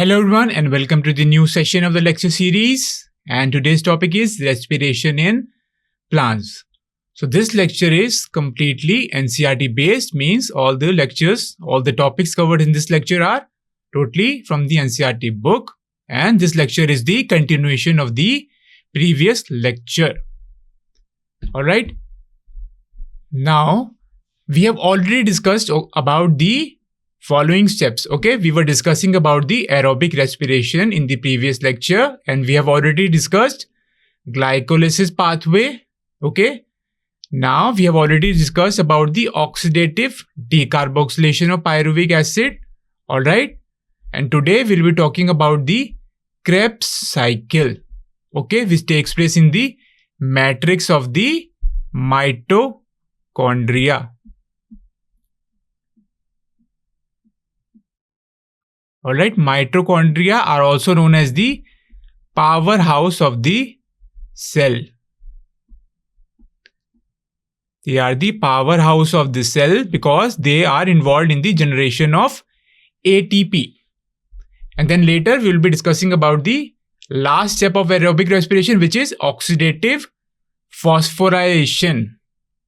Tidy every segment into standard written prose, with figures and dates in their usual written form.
Hello everyone and welcome to the new session of the lecture series, and today's topic is respiration in plants. So this lecture is completely NCERT based, means all the topics covered in this lecture are totally from the NCERT book, and this lecture is the continuation of the previous lecture. Alright, now we have already discussed about the following steps. Okay, we were discussing about the aerobic respiration in the previous lecture, and we have already discussed glycolysis pathway. Okay, now we have already discussed about the oxidative decarboxylation of pyruvic acid. All right, and today we'll be talking about the Krebs cycle, okay, which takes place in the matrix of the mitochondria. Alright, mitochondria are also known as the powerhouse of the cell. They are the powerhouse of the cell because they are involved in the generation of ATP. And then later we will be discussing about the last step of aerobic respiration, which is oxidative phosphorylation.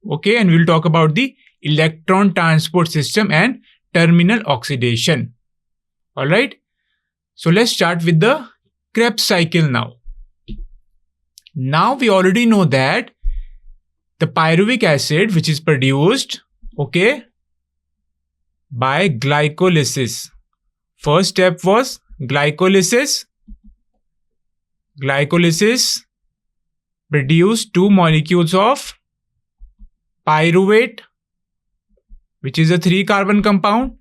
Okay, and we will talk about the electron transport system and terminal oxidation. Alright, so let's start with the Krebs cycle now. Now we already know that the pyruvic acid, which is produced, okay, by glycolysis. First step was glycolysis. Glycolysis produced two molecules of pyruvate, which is a 3-carbon compound.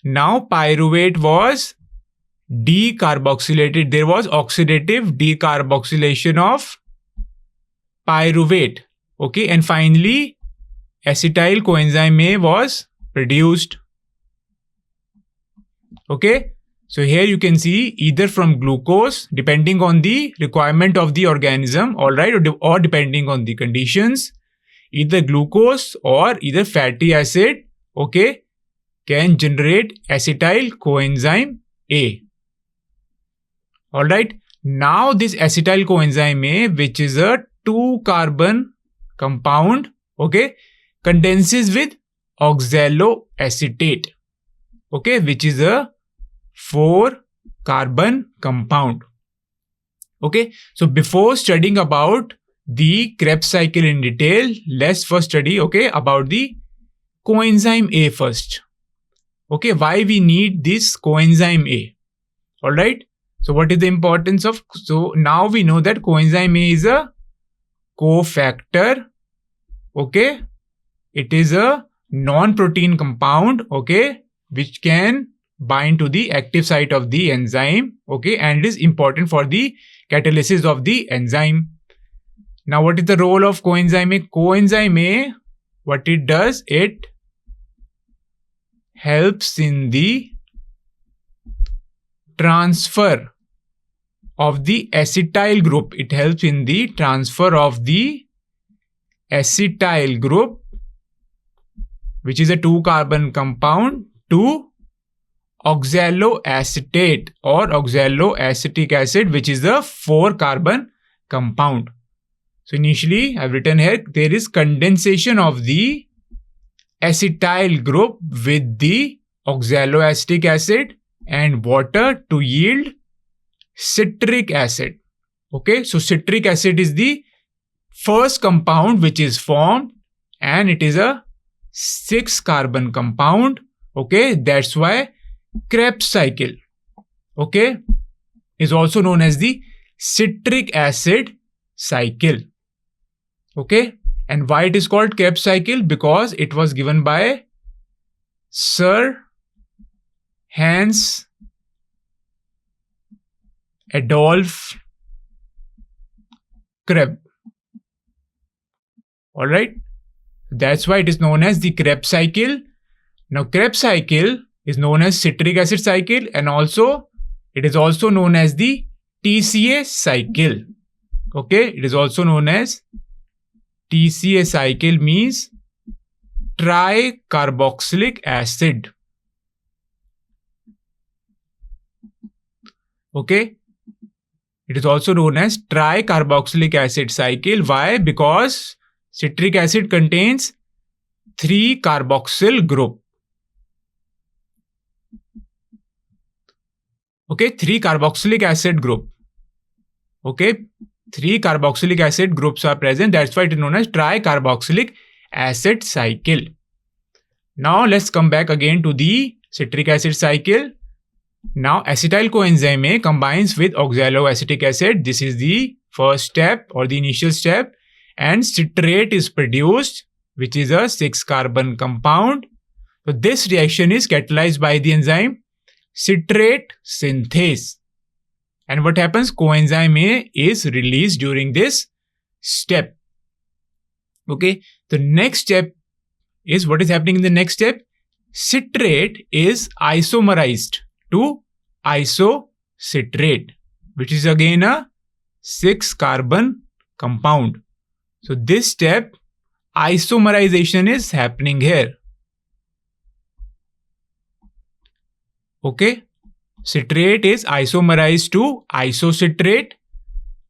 Now pyruvate was decarboxylated. There was oxidative decarboxylation of pyruvate. Okay, and finally acetyl coenzyme A was produced. Okay, so here you can see either from glucose, depending on the requirement of the organism, alright, or depending on the conditions, either glucose or either fatty acid, okay, can generate acetyl coenzyme A. Alright, now this acetyl coenzyme A, which is a 2-carbon compound, okay, condenses with oxaloacetate, okay, which is a 4-carbon compound. Okay, so before studying about the Krebs cycle in detail, let's first study, okay, about the coenzyme A first. Okay, why we need this coenzyme A? Alright, so what is the importance of, so now we know that coenzyme A is a cofactor. Okay, it is a non-protein compound, okay, which can bind to the active site of the enzyme, okay, and it is important for the catalysis of the enzyme. Now what is the role of coenzyme A? Coenzyme A, what it does, it helps in the transfer of the acetyl group. It helps in the transfer of the acetyl group, which is a 2-carbon compound, to oxaloacetate or oxaloacetic acid, which is a 4-carbon compound. So initially I've written here there is condensation of the acetyl group with the oxaloacetic acid and water to yield citric acid. Okay, so citric acid is the first compound which is formed, and it is a 6-carbon compound. Okay, that's why Krebs cycle, okay, is also known as the citric acid cycle. Okay, and why it is called Krebs cycle? Because it was given by Sir Hans Adolf Krebs. Alright, that's why it is known as the Krebs cycle. Now Krebs cycle is known as citric acid cycle, and also it is also known as the TCA cycle. Okay, it is also known as TCA cycle, means tricarboxylic acid. Okay. It is also known as tricarboxylic acid cycle. Why? Because citric acid contains 3 carboxyl group. Okay, 3 carboxylic acid group. Okay, 3 carboxylic acid groups are present. That's why it is known as tricarboxylic acid cycle. Now let's come back again to the citric acid cycle. Now acetyl coenzyme A combines with oxaloacetic acid. This is the first step or the initial step, and citrate is produced, which is a 6-carbon compound. So this reaction is catalyzed by the enzyme citrate synthase. And what happens? Coenzyme A is released during this step. Okay, the next step is what is happening in the next step? Citrate is isomerized to isocitrate, which is again a 6-carbon compound. So this step, isomerization is happening here. Okay, citrate is isomerized to isocitrate,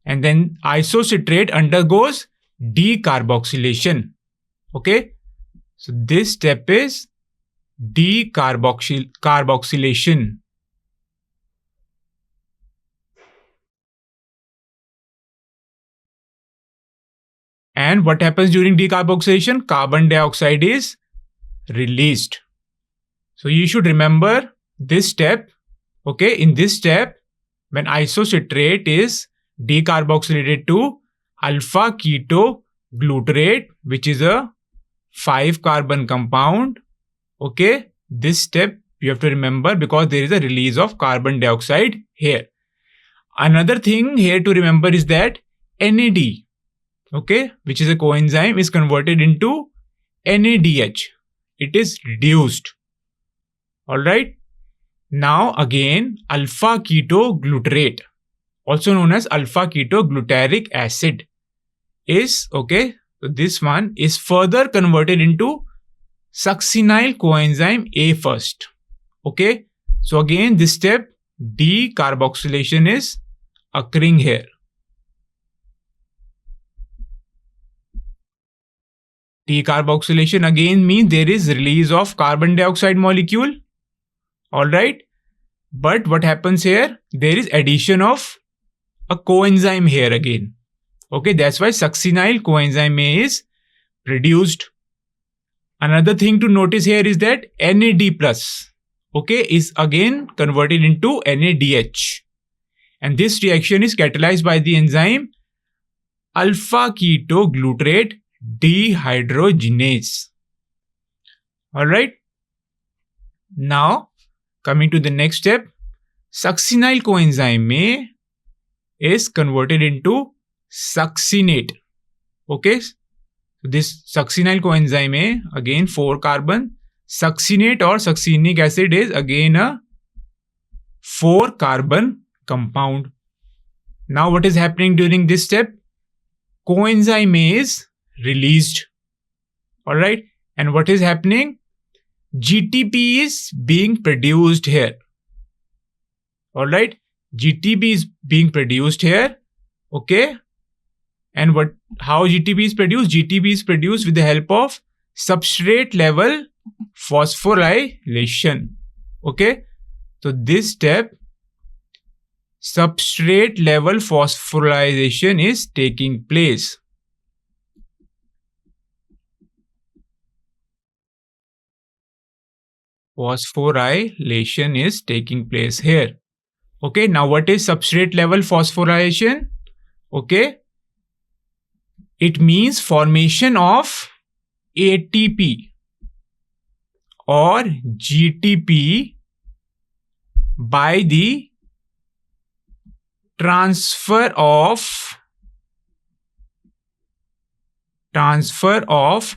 and then isocitrate undergoes decarboxylation. Okay, so this step is decarboxylation. And what happens during decarboxylation? Carbon dioxide is released. So you should remember this step. Okay, in this step, when isocitrate is decarboxylated to alpha ketoglutarate, which is a 5-carbon compound. Okay, this step you have to remember because there is a release of carbon dioxide here. Another thing here to remember is that NAD, okay, which is a coenzyme, is converted into NADH. It is reduced. Alright. Now again, alpha ketoglutarate, also known as alpha ketoglutaric acid, is, okay, so this one is further converted into succinyl coenzyme A first. Okay, so again this step, decarboxylation is occurring here. Decarboxylation again means there is release of carbon dioxide molecule. Alright, but what happens here? There is addition of a coenzyme here again. Okay, that's why succinyl coenzyme A is produced. Another thing to notice here is that NAD plus, okay, is again converted into NADH. And this reaction is catalyzed by the enzyme alpha ketoglutarate dehydrogenase. Alright, now coming to the next step, succinyl coenzyme A is converted into succinate. Okay, so this succinyl coenzyme A, again 4-carbon. Succinate or succinic acid is again a 4-carbon compound. Now what is happening during this step? Coenzyme A is released. Alright, and what is happening? GTP is being produced here. Alright, GTP is being produced here. Okay, and how GTP is produced? GTP is produced with the help of substrate level phosphorylation. Okay, so this step, substrate level phosphorylation is taking place. Phosphorylation is taking place here. Okay, now what is substrate level phosphorylation? Okay, it means formation of ATP or GTP by the transfer of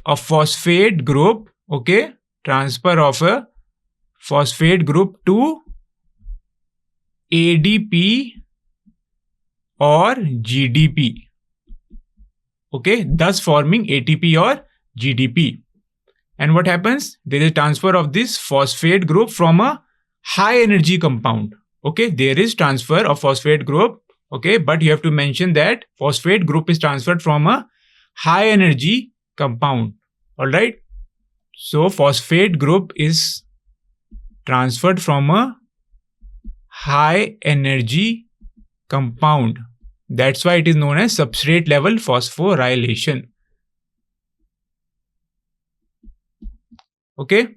a phosphate group. Okay, transfer of a phosphate group to ADP or GDP. Okay, thus forming ATP or GDP. And what happens? There is a transfer of this phosphate group from a high energy compound. Okay, there is transfer of phosphate group. Okay, but you have to mention that phosphate group is transferred from a high energy compound. All right. So phosphate group is transferred from a high energy compound. That's why it is known as substrate level phosphorylation. Okay.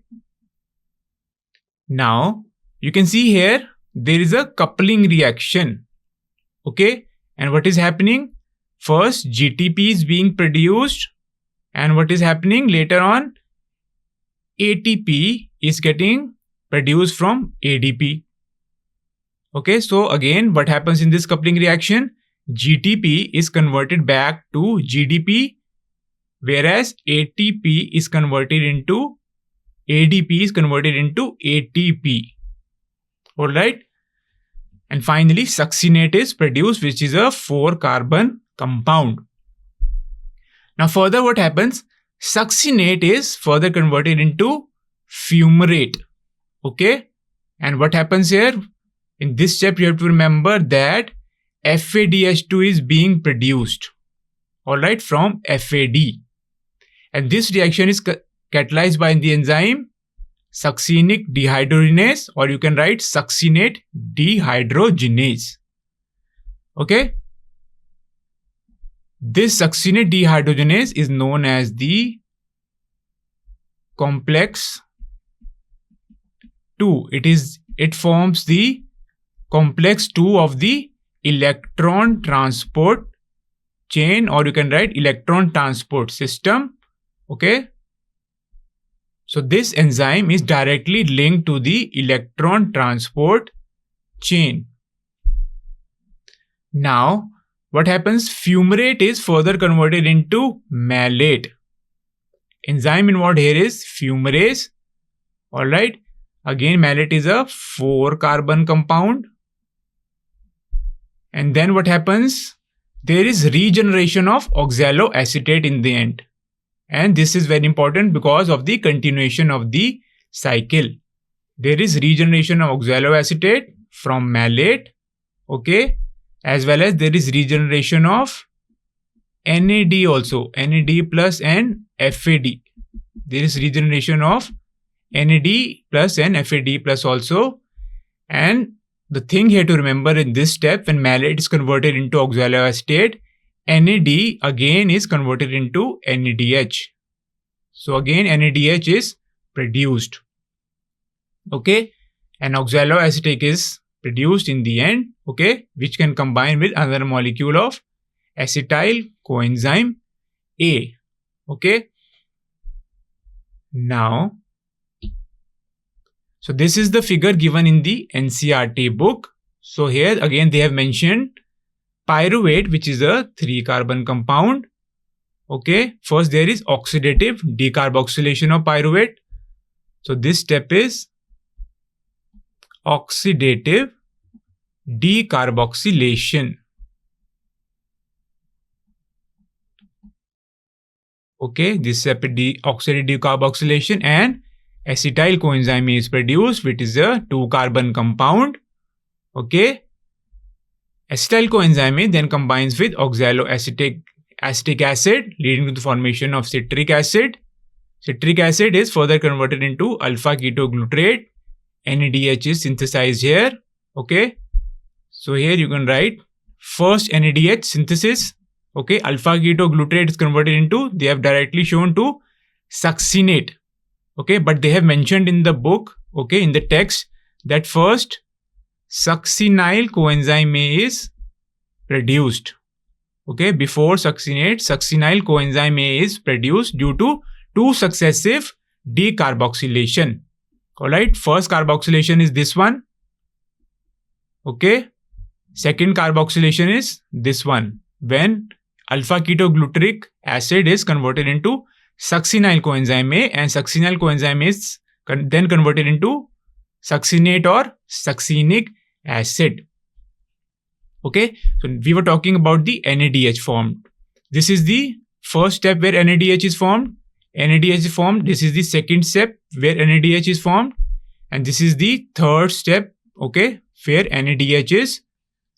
Now you can see here there is a coupling reaction. Okay. And what is happening? First GTP is being produced, and what is happening later on? ATP is getting produced from ADP. Okay, so again, what happens in this coupling reaction? GTP is converted back to GDP, whereas ATP is converted into ADP is converted into ATP. All right. And finally, succinate is produced, which is a 4-carbon compound. Now further what happens? Succinate is further converted into fumarate. Okay. And what happens here? In this step, you have to remember that FADH2 is being produced. Alright, from FAD. And this reaction is catalyzed by the enzyme succinic dehydrogenase, or you can write succinate dehydrogenase. Okay. This succinate dehydrogenase is known as the complex 2. It forms the complex 2 of the electron transport chain, or you can write electron transport system. Okay. So this enzyme is directly linked to the electron transport chain. Now, what happens? Fumarate is further converted into malate. Enzyme involved here is fumarase. Alright. Again, malate is a 4-carbon compound. And then what happens? There is regeneration of oxaloacetate in the end. And this is very important because of the continuation of the cycle. There is regeneration of oxaloacetate from malate. Okay. As well as there is regeneration of NAD also. NAD plus and FAD. There is regeneration of NAD plus and FAD plus also. And the thing here to remember in this step, when malate is converted into oxaloacetate, NAD again is converted into NADH. So again NADH is produced. Okay. And oxaloacetate is produced in the end. Okay. Which can combine with another molecule of acetyl coenzyme A. Okay. Now, so this is the figure given in the NCERT book. So here again they have mentioned pyruvate, which is a 3-carbon compound. Okay. First there is oxidative decarboxylation of pyruvate. So this step is oxidative decarboxylation. Okay. This step is oxidative decarboxylation, and acetyl coenzyme A is produced, which is a 2-carbon compound. Okay. Acetyl coenzyme A then combines with oxaloacetic acid, leading to the formation of citric acid. Citric acid is further converted into alpha ketoglutarate. NADH is synthesized here. Okay. So here you can write first NADH synthesis. Okay. Alpha ketoglutarate is converted into, they have directly shown to succinate. Okay. But they have mentioned in the book, okay, in the text, that first succinyl coenzyme A is produced. Okay. Before succinate, succinyl coenzyme A is produced due to 2 successive decarboxylation. Alright. First carboxylation is this one. Okay. Second carboxylation is this one, when alpha ketogluteric acid is converted into succinyl coenzyme A, and succinyl coenzyme is then converted into succinate or succinic acid. Okay. So we were talking about the NADH formed. This is the first step where NADH is formed. NADH is formed. This is the second step where NADH is formed. And this is the third step. Okay. where NADH is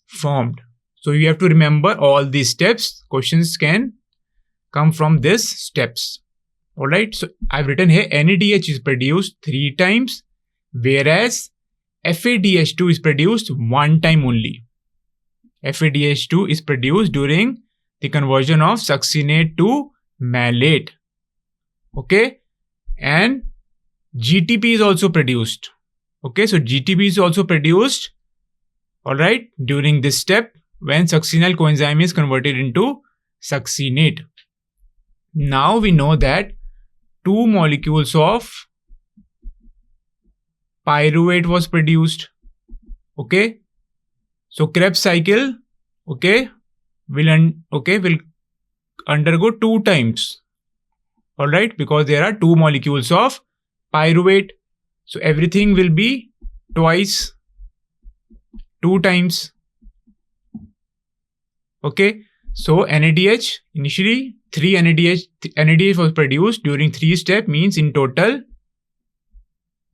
formed. So you have to remember all these steps. Questions can come from these steps. Alright, so I've written here NADH is produced 3 times, whereas FADH2 is produced 1 time only. FADH2 is produced during the conversion of succinate to malate. Okay, and GTP is also produced. Okay, so GTP is also produced, alright, during this step when succinyl coenzyme is converted into succinate. Now we know that 2 molecules of pyruvate was produced. Okay, so Krebs cycle, okay, will undergo 2 times. Alright, because there are 2 molecules of pyruvate. So everything will be twice, 2 times. Okay, so NADH, initially 3 NADH was produced during 3 steps, means in total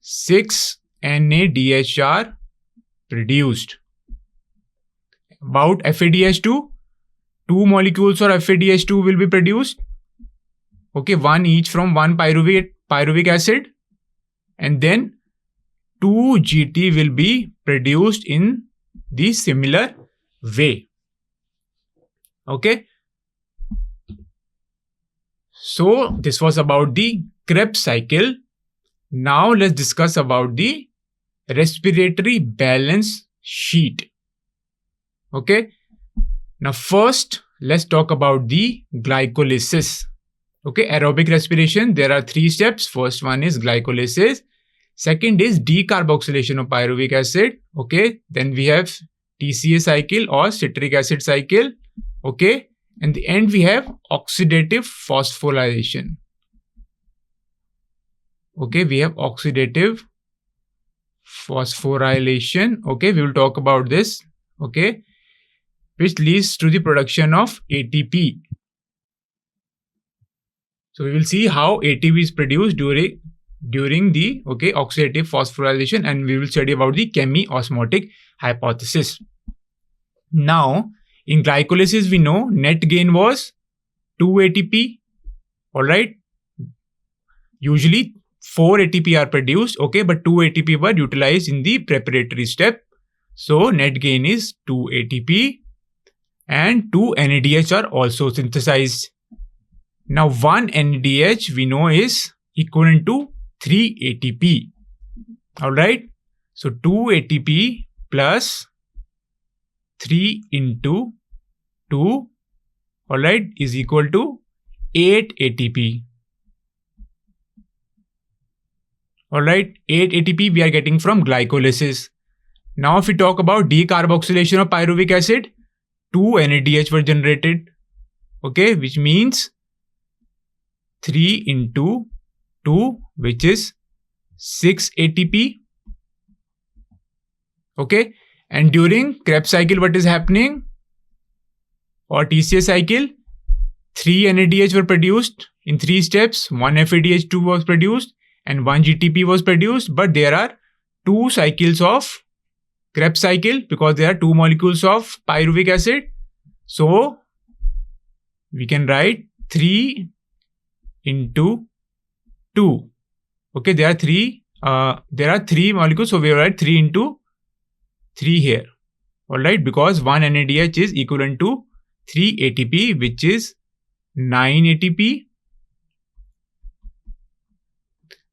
6 NADH are produced. About FADH2, 2 molecules of FADH2 will be produced. Okay, 1 each from 1 pyruvic acid, and then 2 GT will be produced in the similar way. Okay, so this was about the Krebs cycle. Now let's discuss about the respiratory balance sheet. Okay, now first let's talk about the glycolysis. Okay, aerobic respiration, there are 3 steps. First one is glycolysis. Second is decarboxylation of pyruvic acid. Okay, then we have TCA cycle or citric acid cycle. Okay, and the end we have oxidative phosphorylation. Okay, we have oxidative phosphorylation. Okay, we will talk about this. Okay, which leads to the production of ATP. So we will see how ATP is produced during the oxidative phosphorylation, and we will study about the chemi-osmotic hypothesis. Now, in glycolysis, we know net gain was 2 ATP. Alright. Usually 4 ATP are produced, okay, but 2 ATP were utilized in the preparatory step. So net gain is 2 ATP and 2 NADH are also synthesized. Now 1 NADH we know is equivalent to 3 ATP. Alright. So 2 ATP plus 3 into 2, alright, is equal to 8 ATP. Alright, 8 ATP we are getting from glycolysis. Now if we talk about decarboxylation of pyruvic acid, 2 NADH were generated. Okay, which means 3 into 2, which is 6 ATP. Okay, and during Krebs cycle, what is happening? Or TCA cycle, 3 NADH were produced in 3 steps. 1 FADH2 was produced and 1 GTP was produced. But there are 2 cycles of Krebs cycle because there are 2 molecules of pyruvic acid. So we can write 3 into 2. Okay, there are 3 molecules, so we will write 3 into 3 here. Alright, because 1 NADH is equivalent to 3 ATP, which is 9 ATP.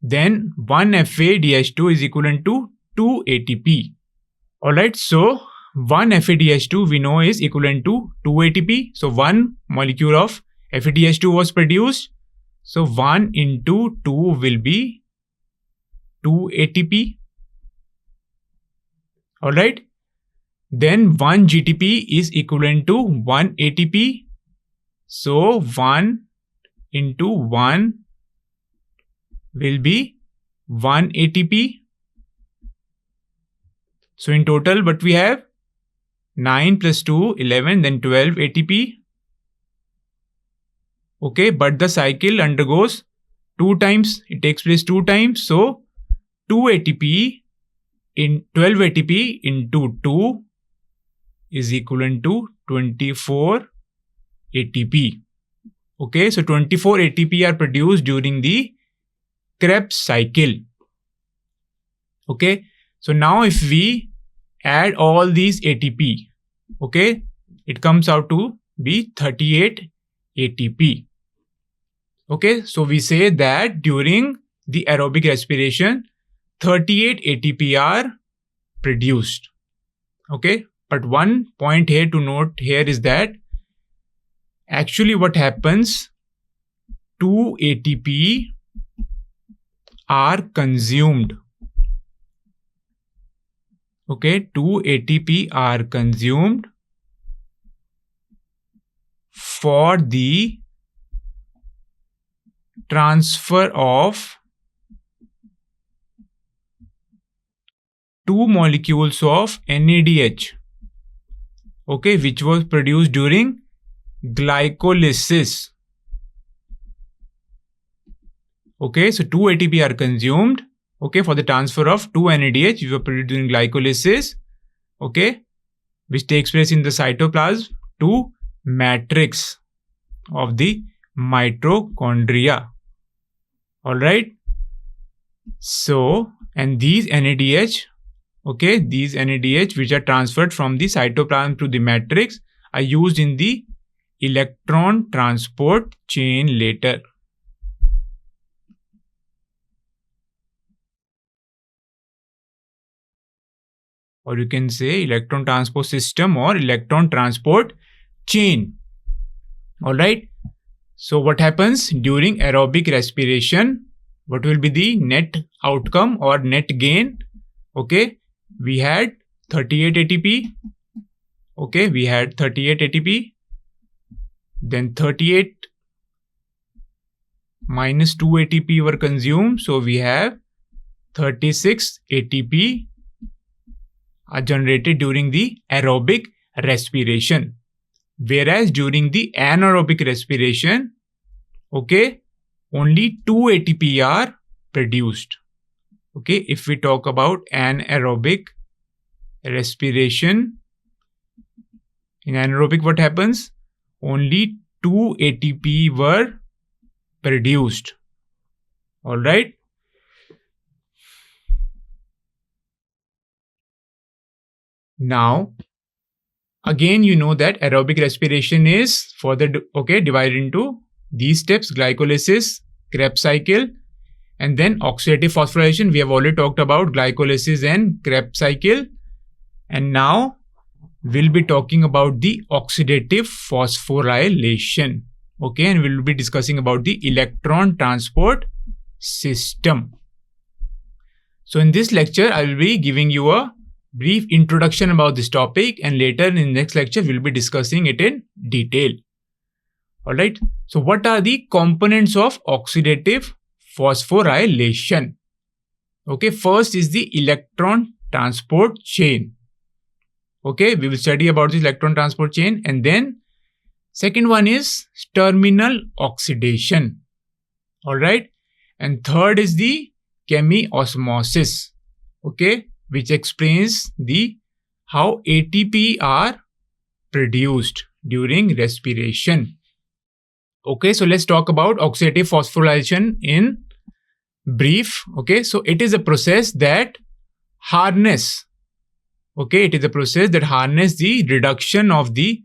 Then 1 FADH2 is equivalent to 2 ATP. Alright, so 1 FADH2 we know is equivalent to 2 ATP. So 1 molecule of FADH2 was produced. So 1 into 2 will be 2 ATP. Alright. Then 1 GTP is equivalent to 1 ATP. So 1 into 1 will be 1 ATP. So in total, what we have? 9 plus 2, 11, then 12 ATP. Okay, but the cycle undergoes 2 times. It takes place 2 times. So 2 ATP in 12 ATP into 2 is equivalent to 24 ATP. Okay, so 24 ATP are produced during the Krebs cycle. Okay, so now if we add all these ATP, okay, it comes out to be 38 ATP. Okay, so we say that during the aerobic respiration, 38 ATP are produced. Okay, but one point here to note here is that actually what happens, 2 ATP are consumed. Okay, 2 ATP are consumed for the transfer of 2 molecules of NADH, okay, which was produced during glycolysis. Okay, so 2 ATP are consumed, okay, for the transfer of 2 NADH which were produced during glycolysis, okay, which takes place in the cytoplasm to matrix of the mitochondria. Alright, so, and these NADH, okay, these NADH which are transferred from the cytoplasm to the matrix are used in the electron transport chain later. Or you can say electron transport system or electron transport chain. Alright, so what happens during aerobic respiration? What will be the net outcome or net gain? Okay, we had 38 ATP. Okay, we had 38 ATP. Then 38 minus 2 ATP were consumed. So we have 36 ATP are generated during the aerobic respiration. Whereas during the anaerobic respiration, okay, only 2 ATP are produced. Okay, if we talk about anaerobic respiration, in anaerobic what happens? Only 2 ATP were produced. Alright. Now, again, you know that aerobic respiration is further divided into these steps: glycolysis, Krebs cycle, and then oxidative phosphorylation. We have already talked about glycolysis and Krebs cycle. And now we'll be talking about the oxidative phosphorylation. Okay, and we'll be discussing about the electron transport system. So in this lecture, I will be giving you a brief introduction about this topic, and later in the next lecture, we'll be discussing it in detail. Alright, so what are the components of oxidative phosphorylation? Okay, first is the electron transport chain. Okay, we will study about this electron transport chain, and then second one is terminal oxidation. Alright, and third is the chemiosmosis. Okay, which explains the how ATP are produced during respiration. Okay, so let's talk about oxidative phosphorylation in brief. Okay, so it is a process that harness the reduction of the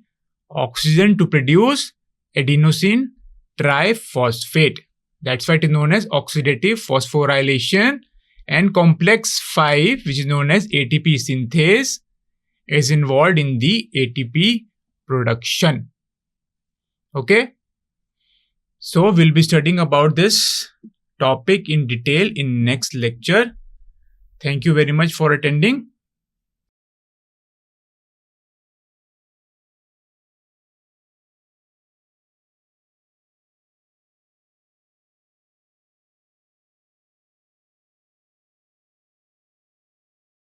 oxygen to produce adenosine triphosphate. That's why it is known as oxidative phosphorylation. And complex 5, which is known as ATP synthase, is involved in the ATP production. Okay, so we'll be studying about this topic in detail in next lecture. Thank you very much for attending.